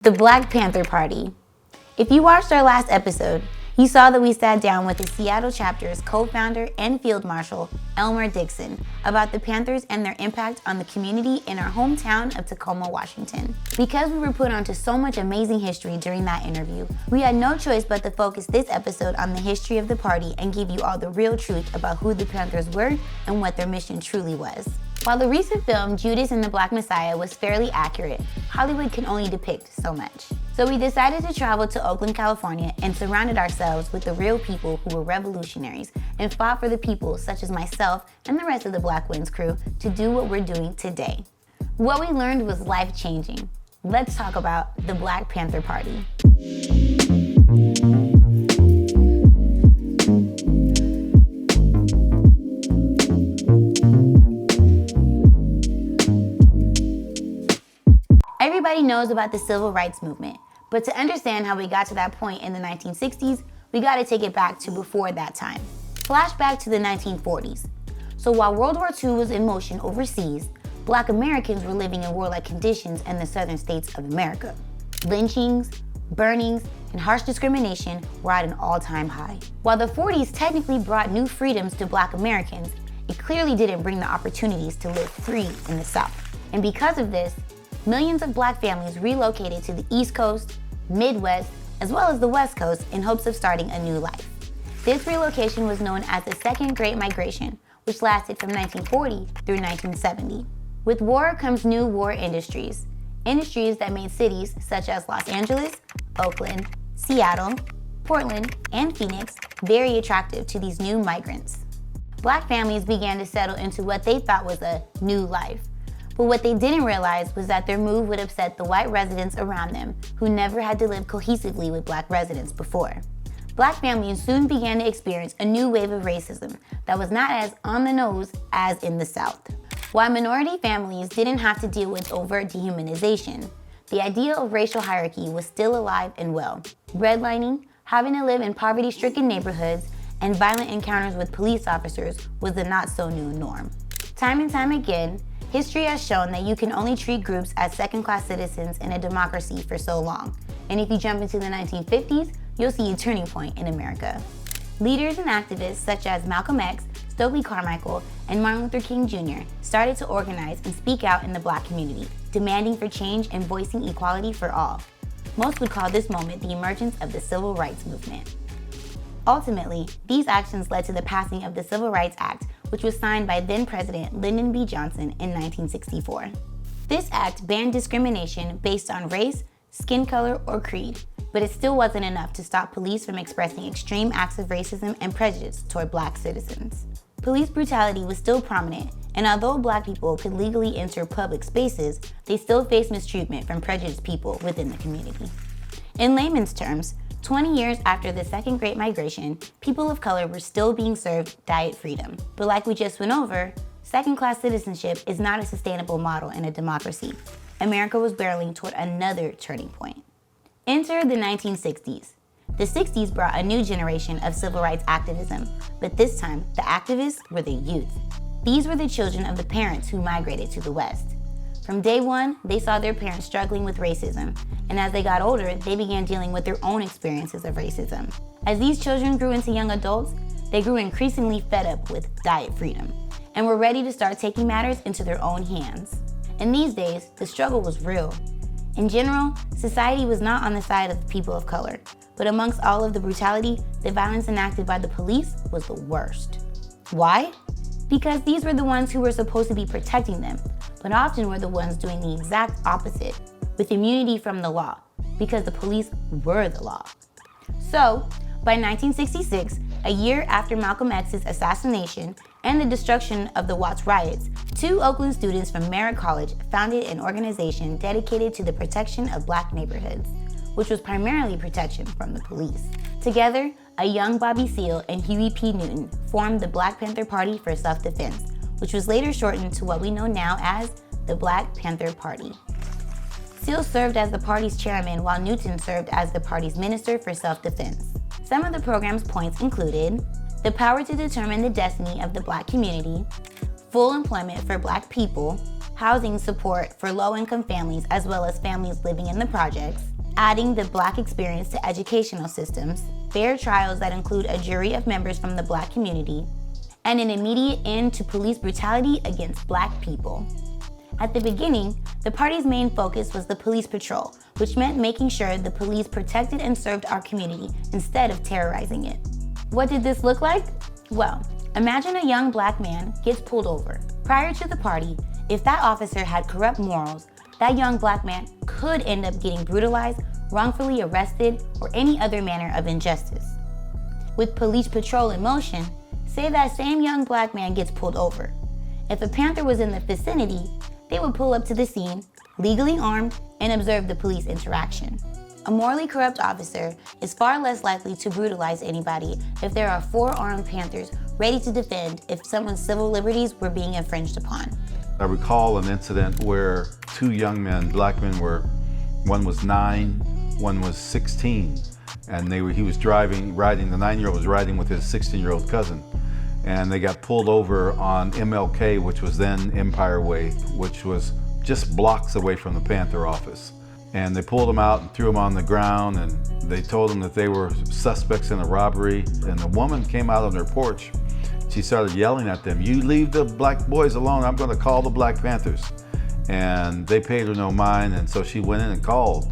The Black Panther Party. If you watched our last episode, you saw that we sat down with the Seattle chapter's co-founder and field marshal, Elmer Dixon, about the Panthers and their impact on the community in our hometown of Tacoma, Washington. Because we were put onto so much amazing history during that interview, we had no choice but to focus this episode on the history of the party and give you all the real truth about who the Panthers were and what their mission truly was. While the recent film Judas and the Black Messiah was fairly accurate, Hollywood can only depict so much. So we decided to travel to Oakland, California and surrounded ourselves with the real people who were revolutionaries and fought for the people such as myself and the rest of the Black Winds crew to do what we're doing today. What we learned was life-changing. Let's talk about the Black Panther Party. Everybody knows about the civil rights movement, but to understand how we got to that point in the 1960s, we gotta take it back to before that time. Flashback to the 1940s. So while World War II was in motion overseas, Black Americans were living in warlike conditions in the southern states of America. Lynchings, burnings, and harsh discrimination were at an all-time high. While the 40s technically brought new freedoms to Black Americans, it clearly didn't bring the opportunities to live free in the South. And because of this, millions of Black families relocated to the East Coast, Midwest, as well as the West Coast in hopes of starting a new life. This relocation was known as the Second Great Migration, which lasted from 1940 through 1970. With war comes new war industries that made cities such as Los Angeles, Oakland, Seattle, Portland, and Phoenix very attractive to these new migrants. Black families began to settle into what they thought was a new life. But what they didn't realize was that their move would upset the white residents around them who never had to live cohesively with Black residents before. Black families soon began to experience a new wave of racism that was not as on the nose as in the South. While minority families didn't have to deal with overt dehumanization, the idea of racial hierarchy was still alive and well. Redlining, having to live in poverty-stricken neighborhoods, and violent encounters with police officers was the not-so-new norm. Time and time again, history has shown that you can only treat groups as second-class citizens in a democracy for so long. And if you jump into the 1950s, you'll see a turning point in America. Leaders and activists such as Malcolm X, Stokely Carmichael, and Martin Luther King Jr. started to organize and speak out in the Black community, demanding for change and voicing equality for all. Most would call this moment the emergence of the Civil Rights Movement. Ultimately, these actions led to the passing of the Civil Rights Act, which was signed by then-President Lyndon B. Johnson in 1964. This act banned discrimination based on race, skin color, or creed, but it still wasn't enough to stop police from expressing extreme acts of racism and prejudice toward Black citizens. Police brutality was still prominent, and although Black people could legally enter public spaces, they still faced mistreatment from prejudiced people within the community. In layman's terms, 20 years after the Second Great Migration, people of color were still being served diet freedom. But like we just went over, second-class citizenship is not a sustainable model in a democracy. America was barreling toward another turning point. Enter the 1960s. The 60s brought a new generation of civil rights activism, but this time, the activists were the youth. These were the children of the parents who migrated to the West. From day one, they saw their parents struggling with racism, and as they got older, they began dealing with their own experiences of racism. As these children grew into young adults, they grew increasingly fed up with diet freedom, and were ready to start taking matters into their own hands. In these days, the struggle was real. In general, society was not on the side of the people of color, but amongst all of the brutality, the violence enacted by the police was the worst. Why? Because these were the ones who were supposed to be protecting them, but often were the ones doing the exact opposite, with immunity from the law, because the police were the law. So, by 1966, a year after Malcolm X's assassination and the destruction of the Watts riots, 2 Oakland students from Merritt College founded an organization dedicated to the protection of Black neighborhoods, which was primarily protection from the police. Together, a young Bobby Seale and Huey P. Newton formed the Black Panther Party for Self-Defense, which was later shortened to what we know now as the Black Panther Party. Seale served as the party's chairman while Newton served as the party's minister for self-defense. Some of the program's points included the power to determine the destiny of the Black community, full employment for Black people, housing support for low-income families as well as families living in the projects, adding the Black experience to educational systems, fair trials that include a jury of members from the Black community, and an immediate end to police brutality against Black people. At the beginning, the party's main focus was the police patrol, which meant making sure the police protected and served our community instead of terrorizing it. What did this look like? Well, imagine a young Black man gets pulled over. Prior to the party, if that officer had corrupt morals, that young Black man could end up getting brutalized, wrongfully arrested, or any other manner of injustice. With police patrol in motion, say that same young Black man gets pulled over. If a Panther was in the vicinity, they would pull up to the scene, legally armed, and observe the police interaction. A morally corrupt officer is far less likely to brutalize anybody if there are 4 armed Panthers ready to defend if someone's civil liberties were being infringed upon. I recall an incident where 2 young men, Black men, one was 9, one was 16, and he was riding, the 9-year-old was riding with his 16-year-old cousin. And they got pulled over on MLK, which was then Empire Way, which was just blocks away from the Panther office. And they pulled them out and threw them on the ground, and they told them that they were suspects in a robbery. And the woman came out on her porch. She started yelling at them, "You leave the Black boys alone, I'm gonna call the Black Panthers." And they paid her no mind, and so she went in and called.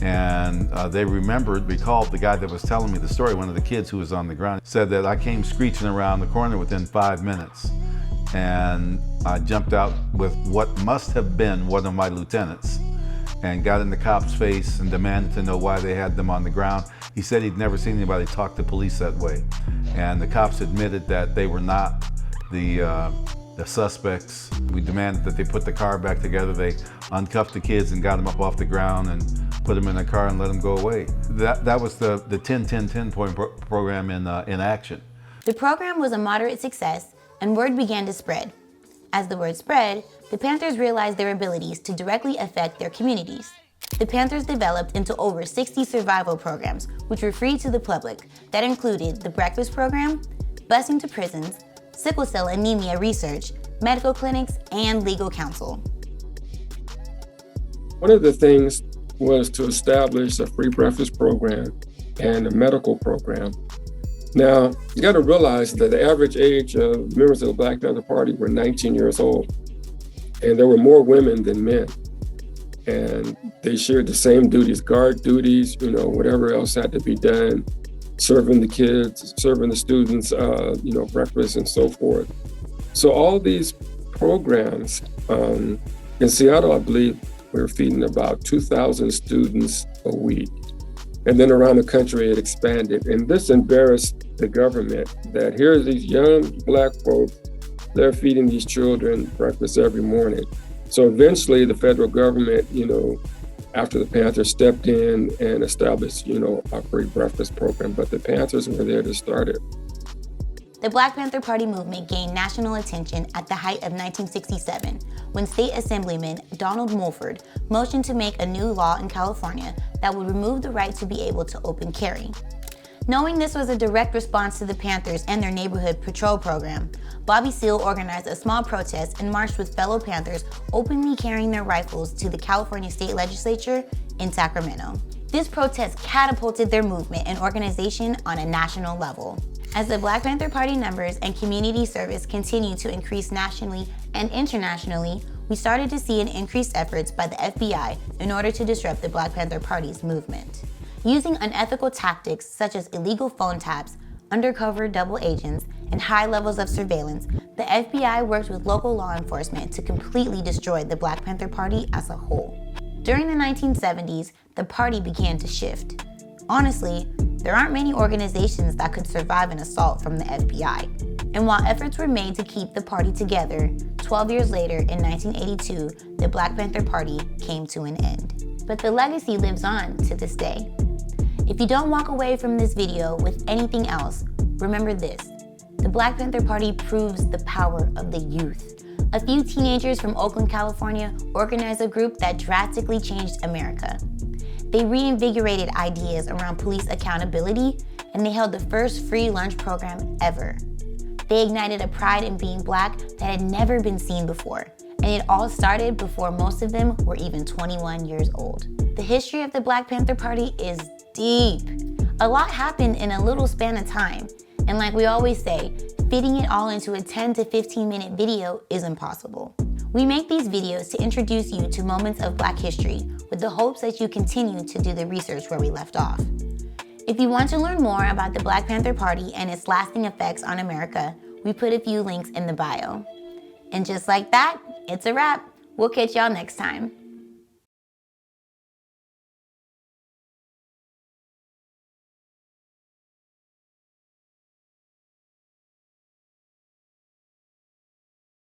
And they recalled the guy that was telling me the story, one of the kids who was on the ground, said that I came screeching around the corner within 5 minutes. And I jumped out with what must have been one of my lieutenants and got in the cop's face and demanded to know why they had them on the ground. He said he'd never seen anybody talk to police that way. And the cops admitted that they were not the suspects. We demanded that they put the car back together. They uncuffed the kids and got them up off the ground and put them in a car and let them go away. That was the 10-10-10 point program in action. The program was a moderate success, and word began to spread. As the word spread, the Panthers realized their abilities to directly affect their communities. The Panthers developed into over 60 survival programs, which were free to the public, that included the breakfast program, busing to prisons, sickle cell anemia research, medical clinics, and legal counsel. One of the things was to establish a free breakfast program and a medical program. Now, you got to realize that the average age of members of the Black Panther Party were 19 years old, and there were more women than men. And they shared the same duties, guard duties, whatever else had to be done, serving the kids, serving the students, breakfast and so forth. So all these programs, in Seattle, I believe, we were feeding about 2,000 students a week. And then around the country, it expanded. And this embarrassed the government that here's these young Black folks, they're feeding these children breakfast every morning. So eventually the federal government, after the Panthers stepped in and established, a free breakfast program, but the Panthers were there to start it. The Black Panther Party movement gained national attention at the height of 1967, when State Assemblyman Donald Mulford motioned to make a new law in California that would remove the right to be able to open carry. Knowing this was a direct response to the Panthers and their neighborhood patrol program, Bobby Seale organized a small protest and marched with fellow Panthers, openly carrying their rifles to the California State Legislature in Sacramento. This protest catapulted their movement and organization on a national level. As the Black Panther Party numbers and community service continued to increase nationally and internationally, we started to see an increased efforts by the FBI in order to disrupt the Black Panther Party's movement. Using unethical tactics such as illegal phone taps, undercover double agents, and high levels of surveillance, the FBI worked with local law enforcement to completely destroy the Black Panther Party as a whole. During the 1970s, the party began to shift. Honestly, there aren't many organizations that could survive an assault from the FBI. And while efforts were made to keep the party together, 12 years later in 1982, the Black Panther Party came to an end. But the legacy lives on to this day. If you don't walk away from this video with anything else, remember this: the Black Panther Party proves the power of the youth. A few teenagers from Oakland, California organized a group that drastically changed America. They reinvigorated ideas around police accountability, and they held the first free lunch program ever. They ignited a pride in being Black that had never been seen before, and it all started before most of them were even 21 years old. The history of the Black Panther Party is deep. A lot happened in a little span of time, and like we always say, fitting it all into a 10 to 15 minute video is impossible. We make these videos to introduce you to moments of Black history with the hopes that you continue to do the research where we left off. If you want to learn more about the Black Panther Party and its lasting effects on America, we put a few links in the bio. And just like that, it's a wrap. We'll catch y'all next time.